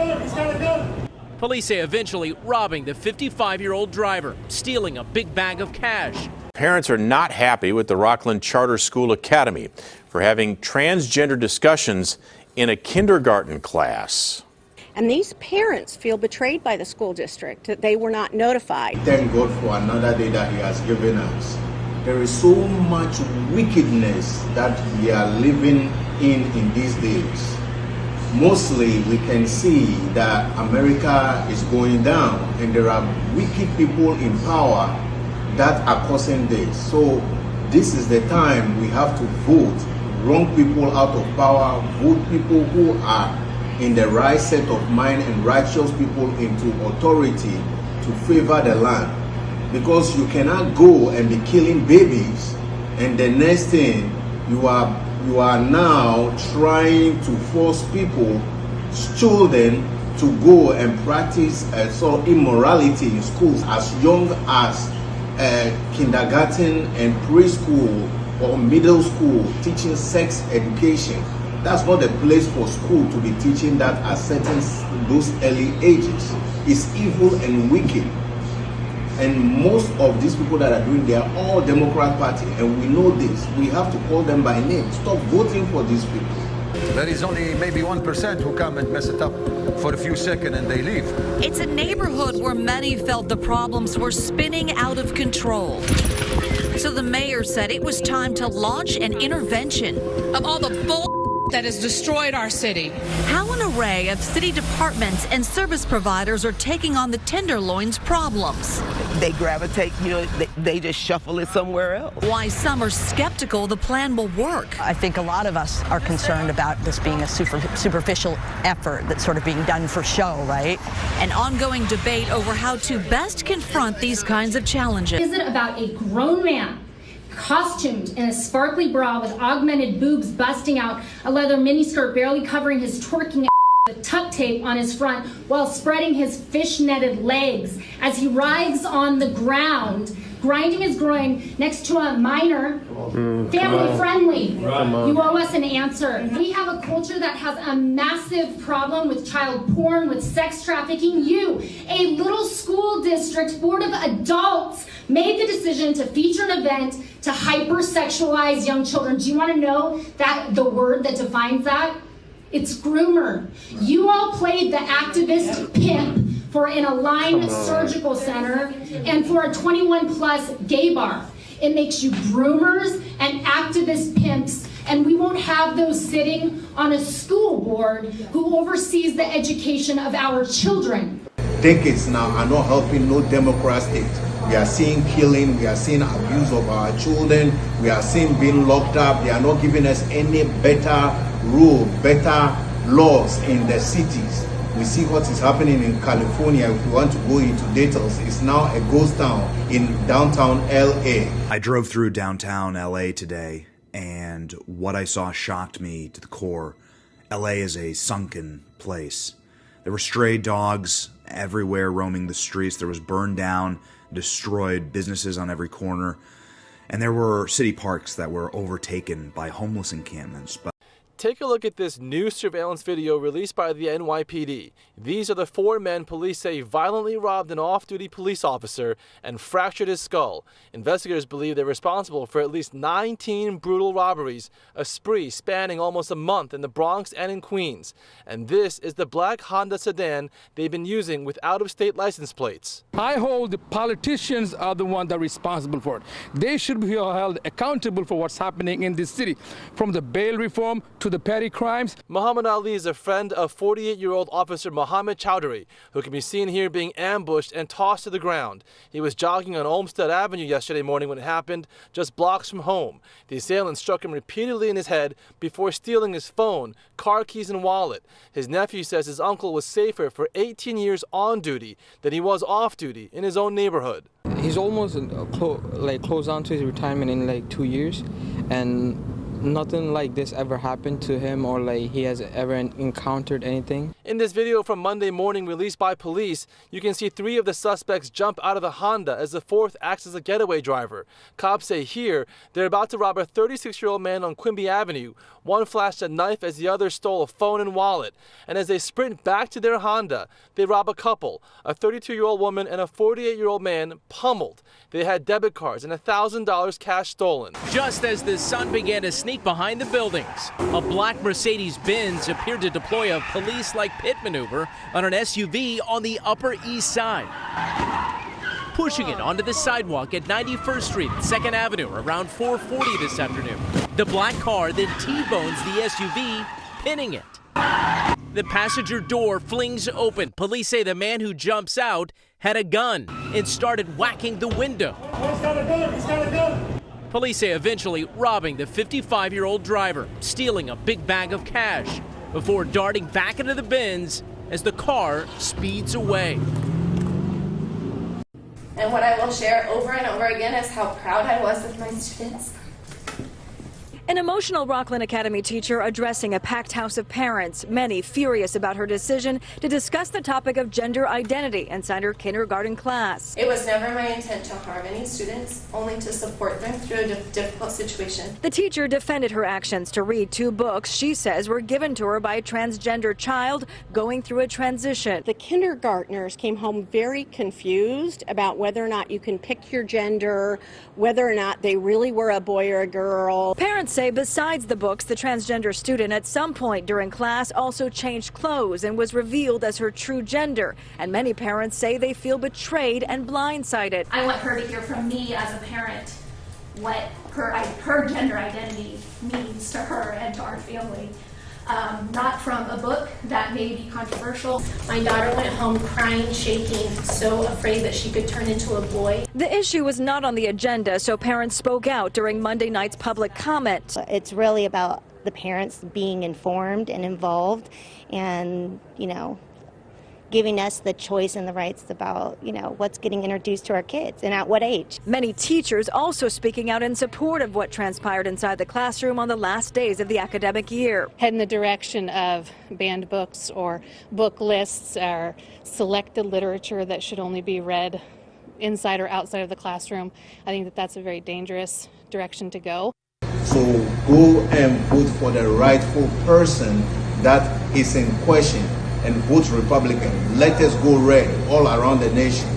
gun. He's got a gun. Police say eventually robbing the 55-year-old driver, stealing a big bag of cash. Parents are not happy with the Rockland Charter School Academy for having transgender discussions in a kindergarten class. And these parents feel betrayed by the school district, that they were not notified. Thank God for another day that He has given us. There is so much wickedness that we are living in these days. Mostly we can see that America is going down and there are wicked people in power that are causing this. So this is the time we have to vote wrong people out of power, vote people who are in the right set of mind and righteous people into authority to favor the land. Because you cannot go and be killing babies and the next thing you are now trying to force people, children, to go and practice sort of immorality in schools as young as kindergarten and preschool or middle school, teaching sex education. That's not a place for school to be teaching that at certain those early ages. It's evil and wicked. And most of these people that are doing, they are all Democrat Party, and we know this. We have to call them by name. Stop voting for these people. There is only maybe 1% who come and mess it up for a few seconds and they leave. It's a neighborhood where many felt the problems were spinning out of control. So the mayor said it was time to launch an intervention. Of all the bull that has destroyed our city. How an array of city departments and service providers are taking on the Tenderloin's problems. They gravitate, they just shuffle it somewhere else. Why some are skeptical the plan will work. I think a lot of us are concerned about this being a superficial effort that's sort of being done for show, right? An ongoing debate over how to best confront these kinds of challenges. Is it about a grown man costumed in a sparkly bra with augmented boobs busting out, a leather miniskirt barely covering his twerking with tuck tape on his front while spreading his fish-netted legs as he writhes on the ground, grinding his groin next to a minor, family-friendly? You owe us an answer. We have a culture that has a massive problem with child porn, with sex trafficking. You, a little school district board of adults, made the decision to feature an event to hypersexualize young children. Do you want to know that the word that defines that? It's groomer. You all played the activist pimp for an Align Surgical Center and for a 21-plus gay bar. It makes you groomers and activist pimps, and we won't have those sitting on a school board who oversees the education of our children. Decades now are not helping no Democrat state. We are seeing killing, we are seeing abuse of our children, we are seeing being locked up. They are not giving us any better rule, better laws in the cities. We see what is happening in California. If we want to go into details, it's now a ghost town in downtown LA. I drove through downtown LA today, and what I saw shocked me to the core. LA is a sunken place. There were stray dogs everywhere roaming the streets. There was burned down, destroyed businesses on every corner, and there were city parks that were overtaken by homeless encampments. Take a look at this new surveillance video released by the NYPD. These are the 4 men police say violently robbed an off-duty police officer and fractured his skull. Investigators believe they're responsible for at least 19 brutal robberies, a spree spanning almost a month in the Bronx and in Queens. And this is the black Honda sedan they've been using with out-of-state license plates. I hold the politicians are the ones that are responsible for it. They should be held accountable for what's happening in this city, from the bail reform to the petty crimes. Muhammad Ali is a friend of 48-year-old officer Mohammed Chowdhury, who can be seen here being ambushed and tossed to the ground. He was jogging on Olmsted Avenue yesterday morning when it happened, just blocks from home. The assailant struck him repeatedly in his head before stealing his phone, car keys, and wallet. His nephew says his uncle was safer for 18 years on duty than he was off duty in his own neighborhood. He's almost close on to his retirement in 2 years, and nothing like this ever happened to him, or he has ever encountered anything. In this video from Monday morning released by police, you can see 3 of the suspects jump out of the Honda as the 4th acts as a getaway driver. Cops say here they're about to rob a 36-year-old man on Quimby Avenue. One flashed a knife as the other stole a phone and wallet. And as they sprint back to their Honda, they rob a couple, a 32-year-old woman and a 48-year-old man, pummeled. They had debit cards and $1,000 cash stolen. Just as the sun began to sneak behind the buildings, a black Mercedes-Benz appeared to deploy a police-like pit maneuver on an SUV on the Upper East Side, pushing it onto the sidewalk at 91st Street and 2nd Avenue around 4:40 this afternoon. The black car then T-bones the SUV, pinning it. The passenger door flings open. Police say the man who jumps out had a gun and started whacking the window. He's got a gun! He's got a gun! Police say eventually robbing the 55-year-old driver, stealing a big bag of cash before darting back into the Benz as the car speeds away. And what I will share over and over again is how proud I was of my students. An emotional Rockland Academy teacher addressing a packed house of parents, many furious about her decision to discuss the topic of gender identity inside her kindergarten class. It was never my intent to harm any students, only to support them through a difficult situation. The teacher defended her actions to read 2 books she says were given to her by a transgender child going through a transition. The kindergartners came home very confused about whether or not you can pick your gender, whether or not they really were a boy or a girl. Parents say besides the books, the transgender student at some point during class also changed clothes and was revealed as her true gender. And many parents say they feel betrayed and blindsided. I want her to hear from me as a parent what her gender identity means to her and to our family. Not from a book that may be controversial. My daughter went home crying, shaking, so afraid that she could turn into a boy. The issue was not on the agenda, so parents spoke out during Monday night's public comment. It's really about the parents being informed and involved and, giving us the choice and the rights about, what's getting introduced to our kids and at what age. Many teachers also speaking out in support of what transpired inside the classroom on the last days of the academic year. Head in the direction of banned books or book lists or selected literature that should only be read inside or outside of the classroom. I think that that's a very dangerous direction to go. So go and vote for the rightful person that is in question. And vote Republican. Let us go red all around the nation.